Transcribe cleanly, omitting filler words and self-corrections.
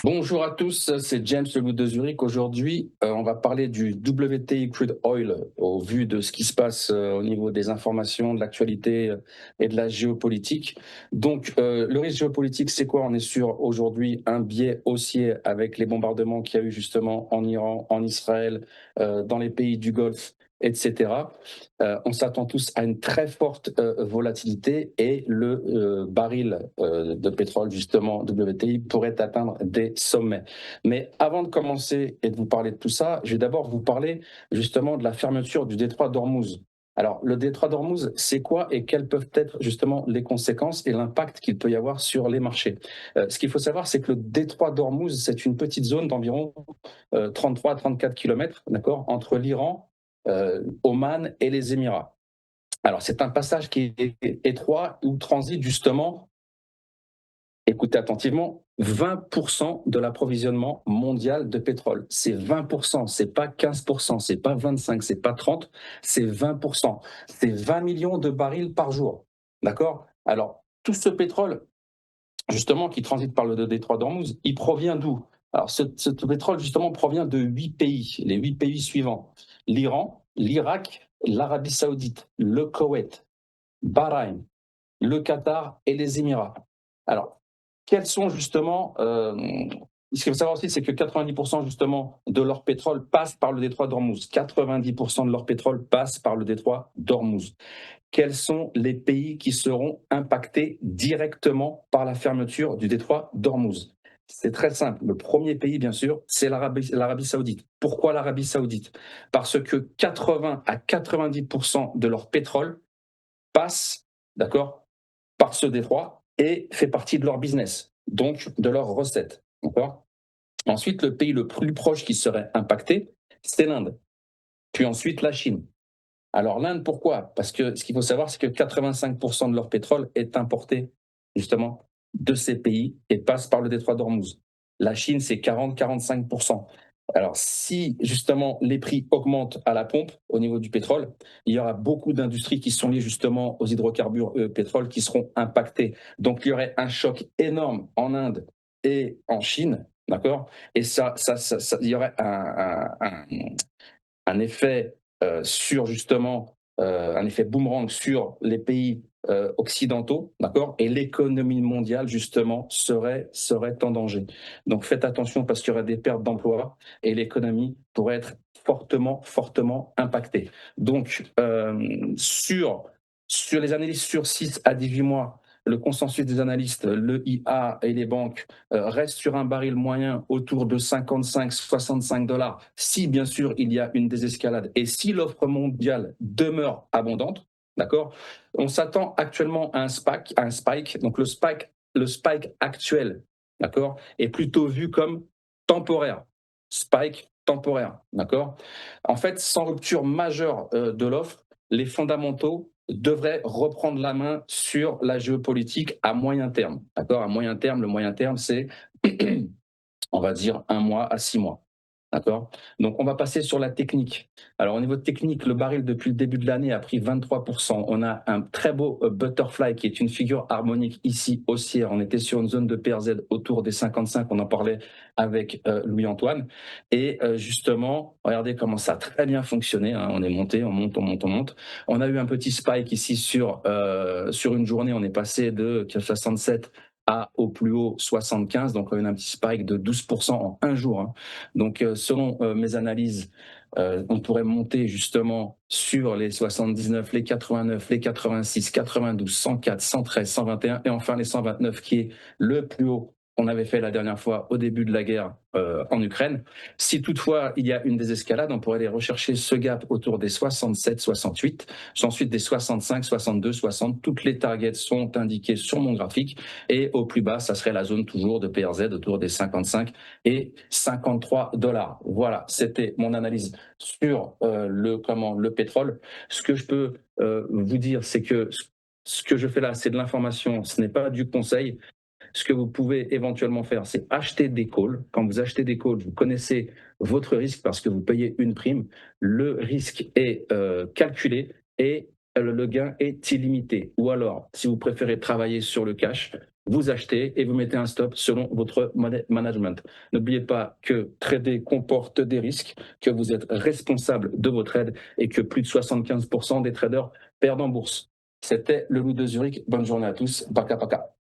Bonjour à tous, c'est James Le Loup de Zurich. Aujourd'hui, on va parler du WTI Crude Oil au vu de ce qui se passe au niveau des informations, de l'actualité et de la géopolitique. Donc, le risque géopolitique, c'est quoi? On est sur aujourd'hui un biais haussier avec les bombardements qu'il y a eu justement en Iran, en Israël, dans les pays du Golfe, etc. On s'attend tous à une très forte volatilité et le baril de pétrole, justement, WTI, pourrait atteindre des sommets. Mais avant de commencer et de vous parler de tout ça, je vais d'abord vous parler justement de la fermeture du détroit d'Ormuz. Alors, le détroit d'Ormuz, c'est quoi et quelles peuvent être justement les conséquences et l'impact qu'il peut y avoir sur les marchés? Ce qu'il faut savoir, c'est que le détroit d'Ormuz, c'est une petite zone d'environ 33 à 34 km, d'accord, entre l'Iran, Oman et les Émirats. Alors, c'est un passage qui est étroit où transite justement, écoutez attentivement, 20% de l'approvisionnement mondial de pétrole. C'est 20%, c'est pas 15%, c'est pas 25%, c'est pas 30%, c'est 20%. C'est 20 millions de barils par jour. D'accord? Alors, tout ce pétrole, justement, qui transite par le détroit d'Ormuz, il provient d'où? Alors, ce pétrole, justement, provient de 8 pays, les 8 pays suivants: l'Iran, l'Irak, l'Arabie Saoudite, le Koweït, Bahreïn, le Qatar et les Émirats. Alors, quels sont justement, ce qu'il faut savoir aussi, c'est que 90% justement de leur pétrole passe par le détroit d'Ormuz. 90% de leur pétrole passe par le détroit d'Ormuz. Quels sont les pays qui seront impactés directement par la fermeture du détroit d'Ormuz? C'est très simple. Le premier pays, bien sûr, c'est l'Arabie Saoudite. Pourquoi l'Arabie Saoudite? Parce que 80 à 90% de leur pétrole passe, d'accord, par ce détroit et fait partie de leur business, donc de leurs recettes. D'accord. Ensuite, le pays le plus proche qui serait impacté, c'est l'Inde. Puis ensuite, la Chine. Alors l'Inde, pourquoi? Parce que ce qu'il faut savoir, c'est que 85% de leur pétrole est importé justement de ces pays et passe par le détroit d'Ormuz. La Chine, c'est 40-45%. Alors si justement les prix augmentent à la pompe au niveau du pétrole, il y aura beaucoup d'industries qui sont liées justement aux hydrocarbures pétrole qui seront impactées. Donc il y aurait un choc énorme en Inde et en Chine, d'accord? Et il y aurait un effet sur justement un effet boomerang sur les pays occidentaux, d'accord. Et l'économie mondiale justement serait en danger. Donc faites attention parce qu'il y aurait des pertes d'emplois et l'économie pourrait être fortement impactée. Donc sur les analyses sur 6 à 18 mois, le consensus des analystes, le IA et les banques reste sur un baril moyen autour de 55-65 dollars, si bien sûr il y a une désescalade et si l'offre mondiale demeure abondante, d'accord. On s'attend actuellement à un spike. Donc le spike actuel, d'accord, est plutôt vu comme temporaire. Spike temporaire, d'accord. En fait, sans rupture majeure de l'offre, les fondamentaux devraient reprendre la main sur la géopolitique à moyen terme. D'accord. À moyen terme, le moyen terme, c'est on va dire 1 mois à 6 mois. D'accord. Donc, on va passer sur la technique. Alors, au niveau technique, le baril, depuis le début de l'année, a pris 23%. On a un très beau butterfly qui est une figure harmonique ici haussière. On était sur une zone de PRZ autour des 55. On en parlait avec Louis-Antoine. Et justement, regardez comment ça a très bien fonctionné, hein. On est monté, on monte, on monte, on monte. On a eu un petit spike ici sur une journée. On est passé de 67 à au plus haut 75, donc on a eu un petit spike de 12% en un jour, hein. Donc selon mes analyses, on pourrait monter justement sur les 79, les 89, les 86, 92, 104, 113, 121 et enfin les 129 qui est le plus haut qu'on avait fait la dernière fois au début de la guerre en Ukraine. Si toutefois il y a une désescalade, on pourrait aller rechercher ce gap autour des 67, 68, ensuite des 65, 62, 60. Toutes les targets sont indiquées sur mon graphique et au plus bas, ça serait la zone toujours de PRZ autour des 55 et 53 dollars. Voilà, c'était mon analyse sur le pétrole. Ce que je peux vous dire, c'est que ce que je fais là, c'est de l'information, ce n'est pas du conseil. Ce que vous pouvez éventuellement faire, c'est acheter des calls. Quand vous achetez des calls, vous connaissez votre risque parce que vous payez une prime. Le risque est calculé et le gain est illimité. Ou alors, si vous préférez travailler sur le cash, vous achetez et vous mettez un stop selon votre management. N'oubliez pas que trader comporte des risques, que vous êtes responsable de vos trades et que plus de 75% des traders perdent en bourse. C'était le Loup de Zurich. Bonne journée à tous. Paka paka.